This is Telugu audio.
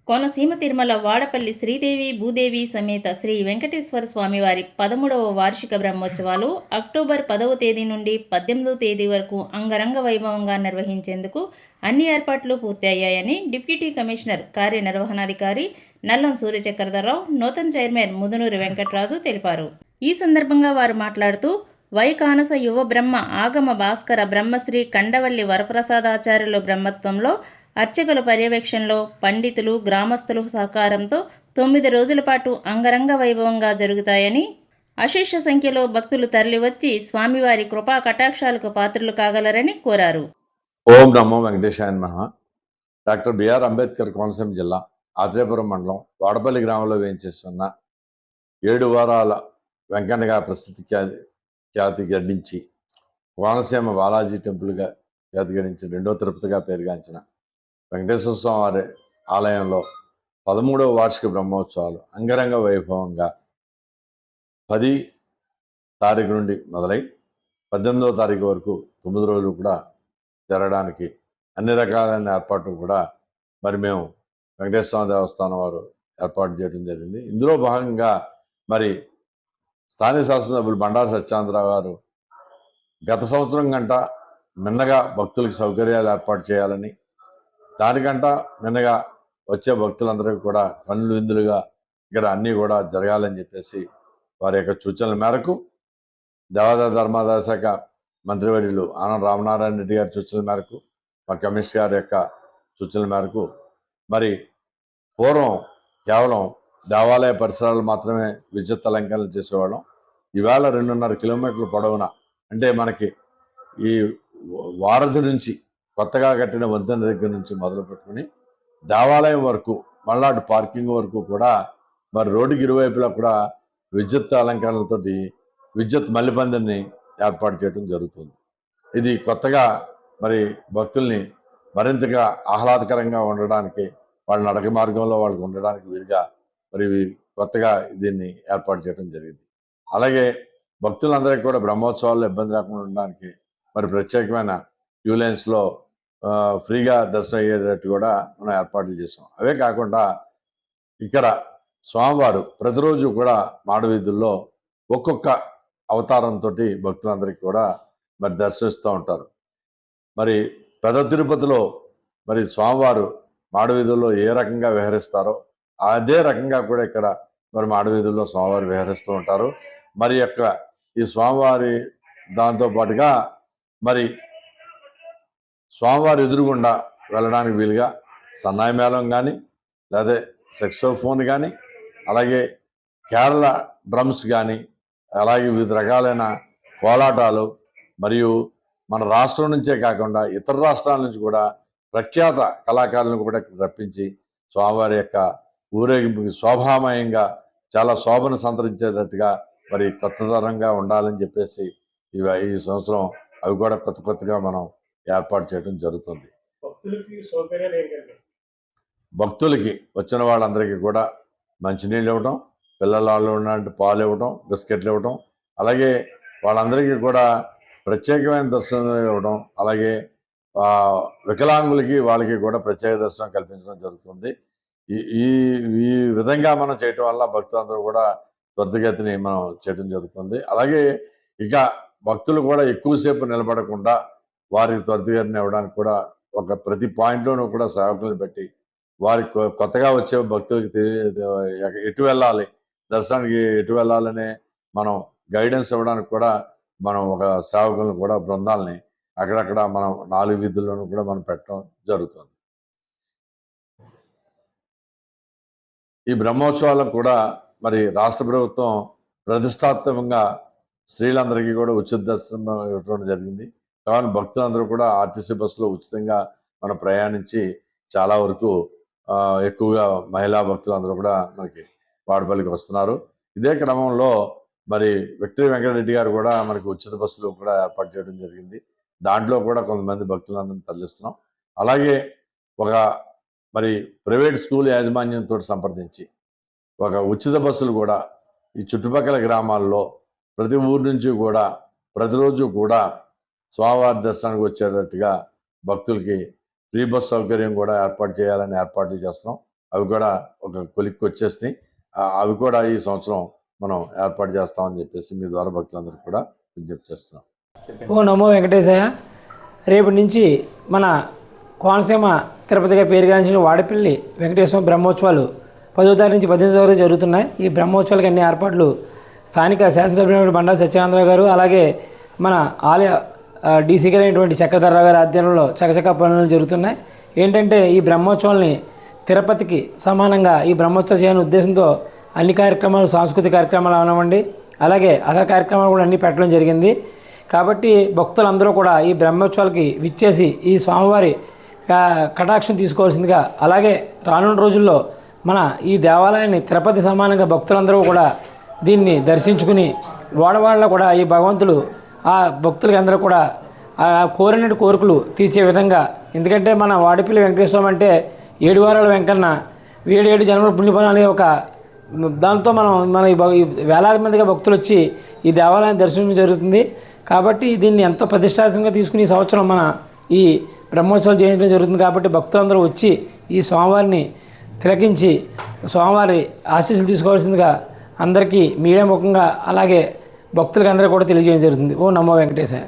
కోనసీమ తిరుమల వాడపల్లి శ్రీదేవి భూదేవి సమేత శ్రీ వెంకటేశ్వర స్వామివారి 13వ వార్షిక బ్రహ్మోత్సవాలు అక్టోబర్ 10వ తేదీ నుండి 18వ తేదీ వరకు అంగరంగ వైభవంగా నిర్వహించేందుకు అన్ని ఏర్పాట్లు పూర్తయ్యాయని డిప్యూటీ కమిషనర్ కార్యనిర్వహణాధికారి నల్లం సూర్యచక్రధరరావు, నూతన చైర్మన్ ముదునూరి వెంకటరాజు తెలిపారు. ఈ సందర్భంగా వారు మాట్లాడుతూ వైకానస యువ బ్రహ్మ ఆగమ భాస్కర బ్రహ్మశ్రీ కండవల్లి వరప్రసాదాచార్యులు బ్రహ్మత్వంలో అర్చకుల పర్యవేక్షణలో పండితులు, గ్రామస్తుల సహకారంతో 9 రోజుల పాటు అంగరంగ వైభవంగా జరుగుతాయని, అశేష సంఖ్యలో భక్తులు తరలివచ్చి స్వామివారి కృపా కటాక్షాలకు పాత్రులు కాగలరని కోరారు. ఓం నమో వెంకటేశాయ నమః. డాక్టర్ బిఆర్ అంబేద్కర్ కోనసీమ జిల్లా ఆత్రేయపురం మండలం వాడపల్లి గ్రామంలో వేయించేస్తున్న 7 వారాల వెంకన్నగా ప్రసిద్ధి ఖ్యాతి గడించి కోనసీమ బాలాజీ టెంపుల్గా ఖ్యాతి గడించి రెండో తిరుపతిగా పేరుగాంచిన వెంకటేశ్వర స్వామి వారి ఆలయంలో 13వ వార్షిక బ్రహ్మోత్సవాలు అంగరంగ వైభవంగా 10 తారీఖు నుండి మొదలై 18వ తారీఖు వరకు 9 రోజులు కూడా జరగడానికి అన్ని రకాలైన ఏర్పాట్లు కూడా మేము వెంకటేశ్వర స్వామి దేవస్థానం వారు ఏర్పాటు చేయడం జరిగింది. ఇందులో భాగంగా స్థానిక శాసనసభ్యులు బండారు సత్యానందరావు గారు గత సంవత్సరం కంట మిన్నగా భక్తులకు సౌకర్యాలు ఏర్పాటు చేయాలని, దానికంట మిన్నగా వచ్చే భక్తులందరికీ కూడా కన్నులు విందులుగా ఇక్కడ అన్నీ కూడా జరగాలని చెప్పేసి వారి యొక్క సూచనల మేరకు దేవాదాయ ధర్మాదాయ శాఖ మంత్రివర్యులు ఆనం రామనారాయణ రెడ్డి గారి సూచనల మేరకు, మా కమిషనర్ గారి యొక్క సూచనల మేరకు పూర్వం కేవలం దేవాలయ పరిసరాలు మాత్రమే విద్యుత్ అలంకరణలు చేసేవాళ్ళం. ఈవేళ 2.5 కిలోమీటర్ల పొడవున, అంటే మనకి ఈ వారధి నుంచి కొత్తగా కట్టిన వంతెన దగ్గర నుంచి మొదలు పెట్టుకుని దేవాలయం వరకు, మళ్ళా పార్కింగ్ వరకు కూడా రోడ్డుకి ఇరువైపులా కూడా విద్యుత్ అలంకరణలతోటి విద్యుత్ మల్లిపందిని ఏర్పాటు చేయడం జరుగుతుంది. ఇది కొత్తగా భక్తుల్ని మరింతగా ఆహ్లాదకరంగా ఉండడానికి, వాళ్ళ నడక మార్గంలో వాళ్ళకి ఉండడానికి వీలుగా కొత్తగా దీన్ని ఏర్పాటు చేయడం జరిగింది. అలాగే భక్తులందరికీ కూడా బ్రహ్మోత్సవాల్లో ఇబ్బంది రాకుండా ఉండడానికి ప్రత్యేకమైన క్యూ లైన్స్లో ఫ్రీగా దర్శనం అయ్యేటట్టు కూడా మనం ఏర్పాట్లు చేసాం. అవే కాకుండా ఇక్కడ స్వామివారు ప్రతిరోజు కూడా మాడవీధుల్లో ఒక్కొక్క అవతారంతో భక్తులందరికీ కూడా దర్శనిస్తూ ఉంటారు. పెద్ద తిరుపతిలో స్వామివారు మాడవీధుల్లో ఏ రకంగా విహరిస్తారో అదే రకంగా కూడా ఇక్కడ మాడవీధుల్లో స్వామివారు విహరిస్తూ ఉంటారు. ఈ స్వామివారి దాంతోపాటుగా స్వామివారి ఎదురుగుండా వెళ్ళడానికి వీలుగా సన్నాయి మేళం కానీ, లేదా సెక్సోఫోన్ కానీ, అలాగే కేరళ డ్రమ్స్ కానీ, అలాగే వివిధ రకాలైన కోలాటాలు, మరియు మన రాష్ట్రం నుంచే కాకుండా ఇతర రాష్ట్రాల నుంచి కూడా ప్రఖ్యాత కళాకారులను కూడా రప్పించి స్వామివారి యొక్క ఊరేగింపుకి శోభామయంగా చాలా శోభను సంతరించేటట్టుగా కొత్తతరంగా ఉండాలని చెప్పేసి ఈ సంవత్సరం అవి కూడా కొత్తగా మనం ఏర్పాటు చేయడం జరుగుతుంది. భక్తులకి వచ్చిన వాళ్ళందరికీ కూడా మంచినీళ్ళు ఇవ్వటం, పిల్లలు ఉన్నట్టు పాలు ఇవ్వటం, బిస్కెట్లు ఇవ్వటం, అలాగే వాళ్ళందరికీ కూడా ప్రత్యేకమైన దర్శనం ఇవ్వడం, అలాగే వికలాంగులకి వాళ్ళకి కూడా ప్రత్యేక దర్శనం కల్పించడం జరుగుతుంది. ఈ ఈ విధంగా మనం చేయటం వల్ల భక్తులందరూ కూడా త్వరితగతిని మనం చేయడం జరుగుతుంది. అలాగే ఇక భక్తులు కూడా ఎక్కువసేపు నిలబడకుండా వారికి త్వరితగతిని ఇవ్వడానికి కూడా ప్రతి పాయింట్లోనూ కూడా సేవకులను పెట్టి కొత్తగా వచ్చే భక్తులకి ఎటు వెళ్ళాలి, దర్శనానికి ఎటు వెళ్ళాలనే మనం గైడెన్స్ ఇవ్వడానికి కూడా మనం ఒక సేవకులను కూడా బృందాలని అక్కడక్కడ మనం 4 వీధుల్లోనూ కూడా మనం పెట్టడం జరుగుతుంది. ఈ బ్రహ్మోత్సవాలకు కూడా రాష్ట్ర ప్రభుత్వం ప్రతిష్టాత్మకంగా స్త్రీలందరికీ కూడా ఉచిత దర్శనం ఇవ్వడం జరిగింది. కాబట్టి భక్తులందరూ కూడా ఆర్టీసీ బస్సులో ఉచితంగా మనం ప్రయాణించి చాలా వరకు ఎక్కువగా మహిళా భక్తులందరూ కూడా మనకి వాడపల్లికి వస్తున్నారు. ఇదే క్రమంలో విక్టరీ వెంకటరెడ్డి గారు కూడా మనకి ఉచిత బస్సులు కూడా ఏర్పాటు చేయడం జరిగింది. దాంట్లో కూడా కొంతమంది భక్తులందరినీ తరలిస్తున్నాం. అలాగే ఒక ప్రైవేట్ స్కూల్ యాజమాన్యంతో సంప్రదించి ఒక ఉచిత బస్సులు కూడా ఈ చుట్టుపక్కల గ్రామాల్లో ప్రతి ఊరు నుంచి కూడా ప్రతిరోజు కూడా స్వామివారి దర్శనానికి వచ్చేటట్టుగా భక్తులకి ఫ్రీ బస్ సౌకర్యం కూడా ఏర్పాటు చేయాలని ఏర్పాట్లు చేస్తున్నాం. అవి కూడా ఒక కొలిక్కి వచ్చేసినాయి. అవి కూడా ఈ సంవత్సరం మనం ఏర్పాటు చేస్తామని చెప్పేసి మీ ద్వారా భక్తులందరూ కూడా విజ్ఞప్తి చేస్తున్నాం. ఓ నమో వెంకటేశయ్య. రేపటి నుంచి మన కోనసీమ తిరుపతిగా పేరుగాంచిన వాడపల్లి వెంకటేశ్వర బ్రహ్మోత్సవాలు 10వ తారీఖు నుంచి 18వ తారీఖు జరుగుతున్నాయి. ఈ బ్రహ్మోత్సవాలకు అన్ని ఏర్పాట్లు స్థానిక శాసనసభ్యులు బండా సత్యనారాయణ గారు, అలాగే మన ఆలయ డీసీ గారు అయినటువంటి చక్రధర్రావు గారి ఆధ్వర్యంలో చకచకా పనులు జరుగుతున్నాయి. ఏంటంటే ఈ బ్రహ్మోత్సవాల్ని తిరుపతికి సమానంగా ఈ బ్రహ్మోత్సవం చేయాలనే ఉద్దేశంతో అన్ని కార్యక్రమాలు, సాంస్కృతిక కార్యక్రమాలు అవనివ్వండి, అలాగే అదర్ కార్యక్రమాలు కూడా అన్నీ పెట్టడం జరిగింది. కాబట్టి భక్తులందరూ కూడా ఈ బ్రహ్మోత్సవాలకి విచ్చేసి ఈ స్వామివారి కటాక్షం తీసుకోవాల్సిందిగా, అలాగే రానున్న రోజుల్లో మన ఈ దేవాలయాన్ని తిరుపతి సమానంగా భక్తులందరూ కూడా దీన్ని దర్శించుకుని వాడవాళ్ళలో కూడా ఈ భగవంతుడు ఆ భక్తులకి అందరూ కూడా ఆ కోరినట్టు కోరికలు తీర్చే విధంగా, ఎందుకంటే మన వాడపల్లి వెంకటేశ్వరం అంటే 7 వారాల వెంకన్న 7 జన్మల పుణ్యఫలం అనే ఒక దాంతో మన ఈ వేలాది మందిగా భక్తులు వచ్చి ఈ దేవాలయాన్ని దర్శించడం జరుగుతుంది. కాబట్టి దీన్ని ఎంతో ప్రతిష్టాత్మకంగా తీసుకుని ఈ సంవత్సరం మన ఈ బ్రహ్మోత్సవాలు చేయించడం జరుగుతుంది. కాబట్టి భక్తులందరూ వచ్చి ఈ స్వామివారిని తిలకించి స్వామివారి ఆశీస్సులు తీసుకోవాల్సిందిగా అందరికీ మీడియా ముఖంగా అలాగే భక్తులకి అందరూ కూడా తెలియజేయడం జరుగుతుంది. ఓ నమో వెంకటేశాయ.